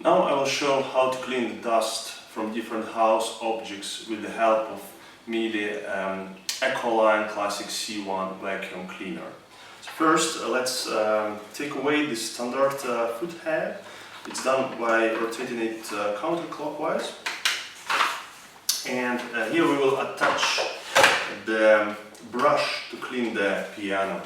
Now I will show how to clean the dust from different house objects with the help of Miele Ecoline Classic C1 vacuum cleaner. So first, let's take away the standard foot head. It's done by rotating it counterclockwise. And here we will attach the brush to clean the piano.